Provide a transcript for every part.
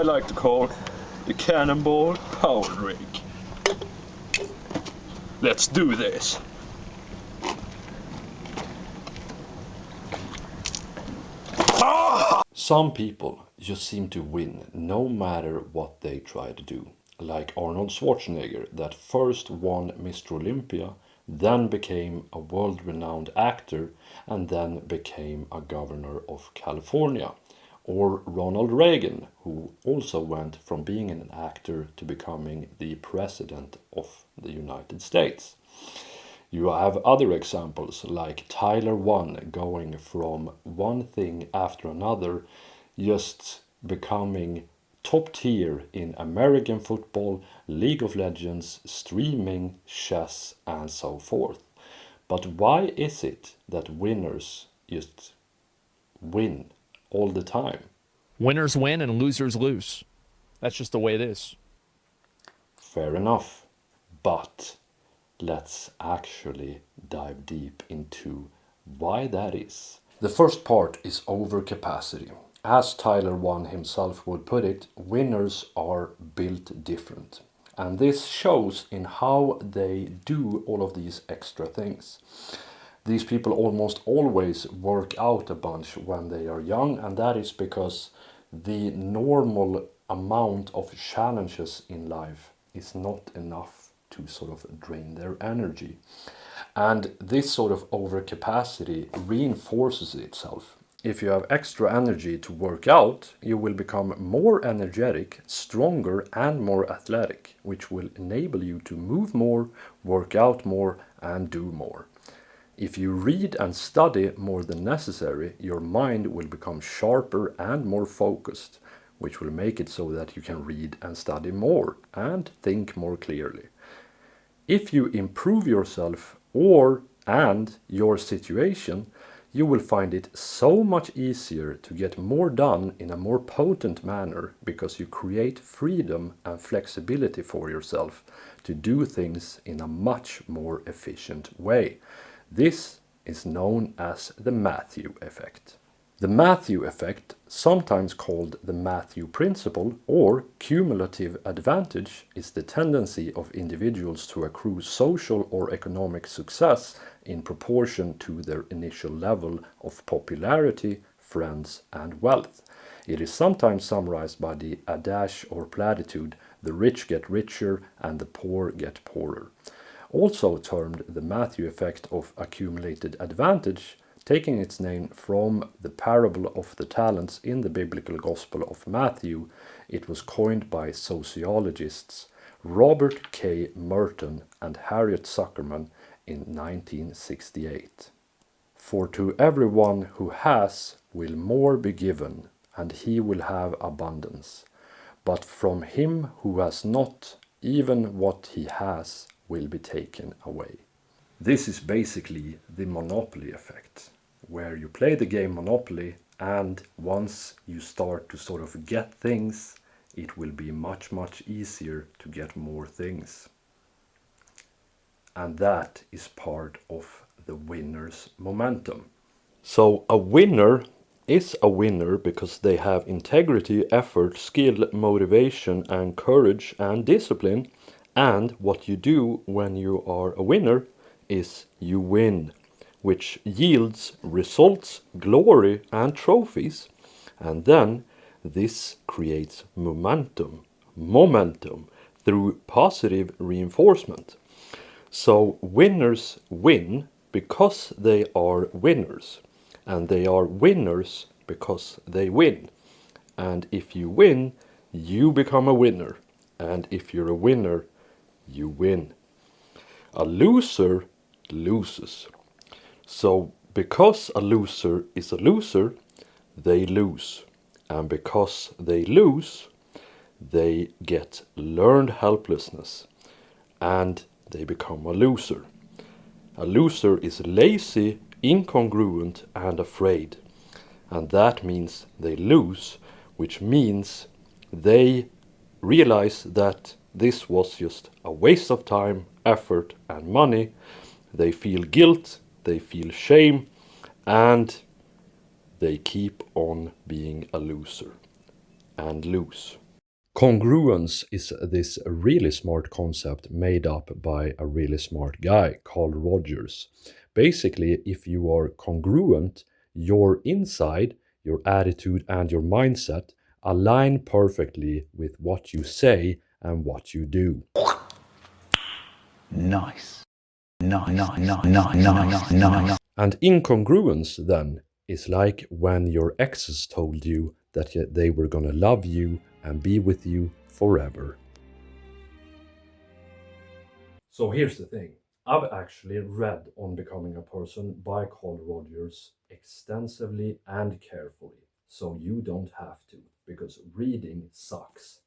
I like to call the cannonball power drink. Let's do this. Some people just seem to win no matter what they try to do. Like Arnold Schwarzenegger, that first won Mr. Olympia, then became a world-renowned actor, and then became a governor of California. Or Ronald Reagan, who also went from being an actor to becoming the president of the United States. You have other examples like Tyler1 going from one thing after another, just becoming top tier in American football, League of Legends, streaming, chess, and so forth. But why is it that winners just win all the time? Winners win and losers lose. That's just the way it is. Fair enough. But let's actually dive deep into why that is. The first part is overcapacity. As Tyler1 himself would put it, winners are built different. And this shows in how they do all of these extra things. These people almost always work out a bunch when they are young, and that is because the normal amount of challenges in life is not enough to sort of drain their energy. And this sort of overcapacity reinforces itself. If you have extra energy to work out, you will become more energetic, stronger, and more athletic, which will enable you to move more, work out more, and do more. If you read and study more than necessary, your mind will become sharper and more focused, which will make it so that you can read and study more and think more clearly. If you improve yourself and your situation, you will find it so much easier to get more done in a more potent manner because you create freedom and flexibility for yourself to do things in a much more efficient way. This is known as the Matthew effect. The Matthew effect, sometimes called the Matthew principle or cumulative advantage, is the tendency of individuals to accrue social or economic success in proportion to their initial level of popularity, friends, and wealth. It is sometimes summarized by the adage or platitude, the rich get richer and the poor get poorer. Also termed the Matthew effect of accumulated advantage, taking its name from the parable of the talents in the biblical Gospel of Matthew. It was coined by sociologists Robert K. Merton and Harriet Zuckerman in 1968. For to everyone who has will more be given, and he will have abundance. But from him who has not, even what he has will be taken away. This is basically the Monopoly effect, where you play the game Monopoly, and once you start to sort of get things, it will be much easier to get more things. And that is part of the winner's momentum. So a winner is a winner because they have integrity, effort, skill, motivation, and courage and discipline. And what you do when you are a winner is you win, which yields results, glory, and trophies. And then this creates momentum through positive reinforcement. So winners win because they are winners, and they are winners because they win. And if you win, you become a winner, and if you're a winner, you win. A loser loses. So because a loser is a loser, they lose. And because they lose, they get learned helplessness and they become a loser. A loser is lazy, incongruent, and afraid. And that means they lose, which means they realize that this was just a waste of time, effort, and money. They feel guilt, they feel shame, and they keep on being a loser and lose. Congruence is this really smart concept made up by a really smart guy, Carl Rogers. Basically, if you are congruent, your inside, your attitude and your mindset align perfectly with what you say and what you do. Nice. Nice. And incongruence then is like when your exes told you that they were gonna love you and be with you forever. So here's the thing. I've actually read On Becoming a Person by Carl Rogers extensively and carefully. So you don't have to, because reading sucks.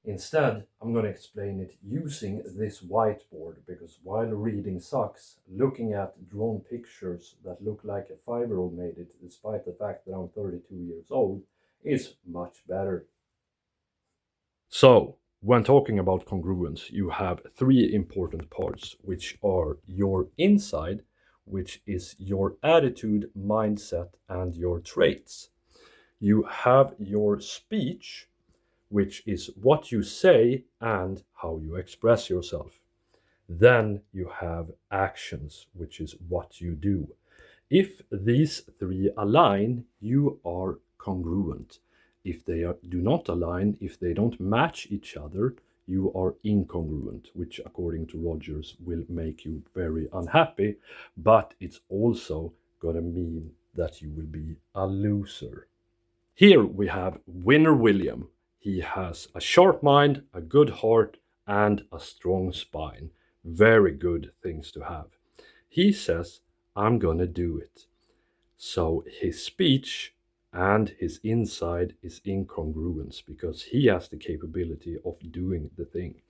Instead, I'm going to explain it using this whiteboard, because while reading sucks, looking at drawn pictures that look like a 5-year-old made it, despite the fact that I'm 32 years old, is much better. So, when talking about congruence, you have 3 important parts, which are your inside, which is your attitude, mindset, and your traits. You have your speech, which is what you say and how you express yourself. Then you have actions, which is what you do. If these 3 align, you are congruent. If they do not align, if they don't match each other, you are incongruent, which according to Rogers will make you very unhappy, but it's also gonna mean that you will be a loser. Here we have Winner William. He has a sharp mind, a good heart, and a strong spine. Very good things to have. He says, I'm gonna do it. So his speech and his inside is incongruence, because he has the capability of doing the thing.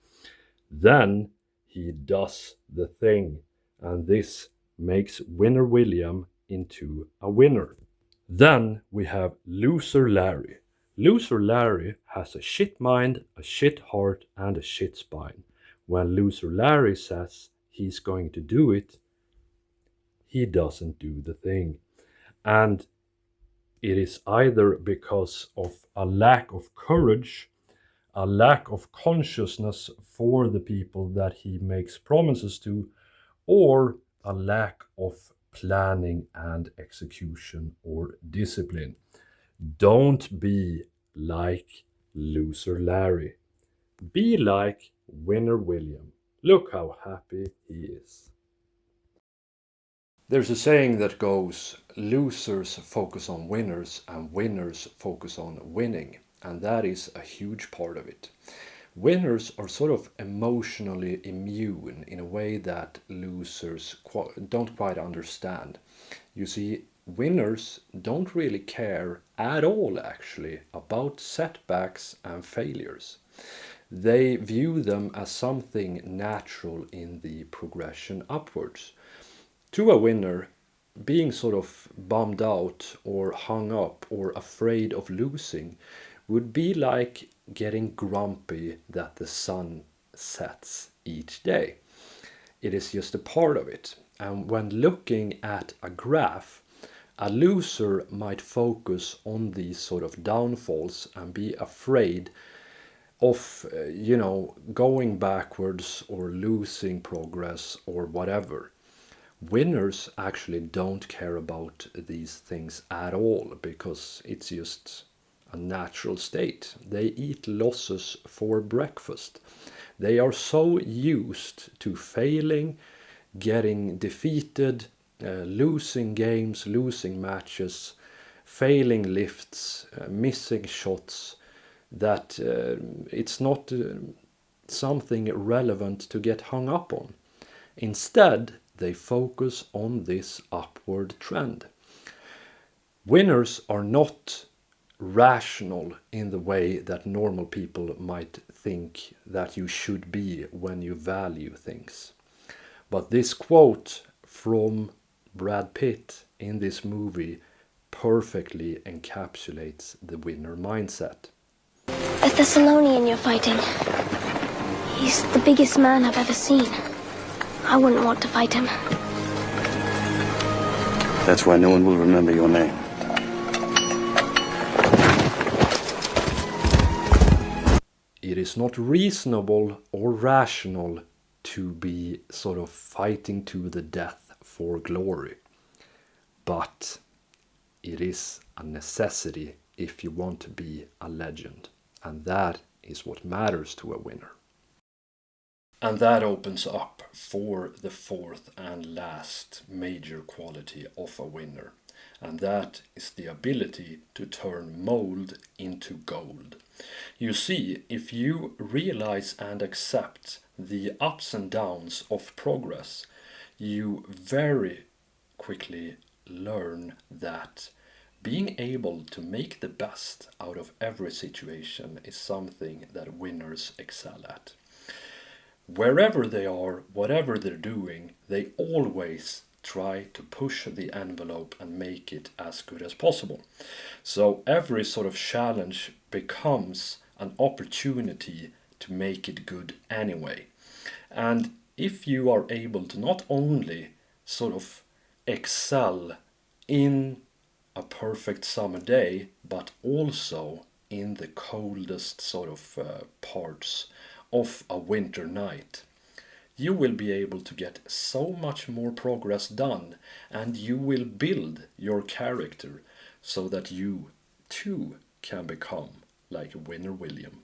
Then he does the thing, and this makes Winner William into a winner. Then we have Loser Larry. Loser Larry has a shit mind, a shit heart, and a shit spine. When Loser Larry says he's going to do it, he doesn't do the thing. And it is either because of a lack of courage, a lack of consciousness for the people that he makes promises to, or a lack of planning and execution or discipline. Don't be like Loser Larry. Be like Winner William. Look how happy he is. There's a saying that goes, losers focus on winners and winners focus on winning. And that is a huge part of it. Winners are sort of emotionally immune in a way that losers don't quite understand. You see, winners don't really care at all, actually, about setbacks and failures. They view them as something natural in the progression upwards. To a winner, being sort of bummed out or hung up or afraid of losing would be like getting grumpy that the sun sets each day. It is just a part of it. And when looking at a graph, a loser might focus on these sort of downfalls and be afraid of, going backwards or losing progress or whatever. Winners actually don't care about these things at all, because it's just a natural state. They eat losses for breakfast. They are so used to failing, getting defeated, losing games, losing matches, failing lifts, missing shots, that it's not something relevant to get hung up on. Instead, they focus on this upward trend. Winners are not rational in the way that normal people might think that you should be when you value things. But this quote from Brad Pitt in this movie perfectly encapsulates the winner mindset. A Thessalonian you're fighting. He's the biggest man I've ever seen. I wouldn't want to fight him. That's why no one will remember your name. it is not reasonable or rational to be sort of fighting to the death for glory. But it is a necessity if you want to be a legend. And that is what matters to a winner. And that opens up for the fourth and last major quality of a winner. And that is the ability to turn mold into gold. You see, if you realize and accept the ups and downs of progress, you very quickly learn that being able to make the best out of every situation is something that winners excel at. Wherever they are, whatever they're doing, they always try to push the envelope and make it as good as possible. So every sort of challenge becomes an opportunity to make it good anyway. And if you are able to not only sort of excel in a perfect summer day, but also in the coldest sort of parts of a winter night, you will be able to get so much more progress done, and you will build your character so that you too can become like Winner William.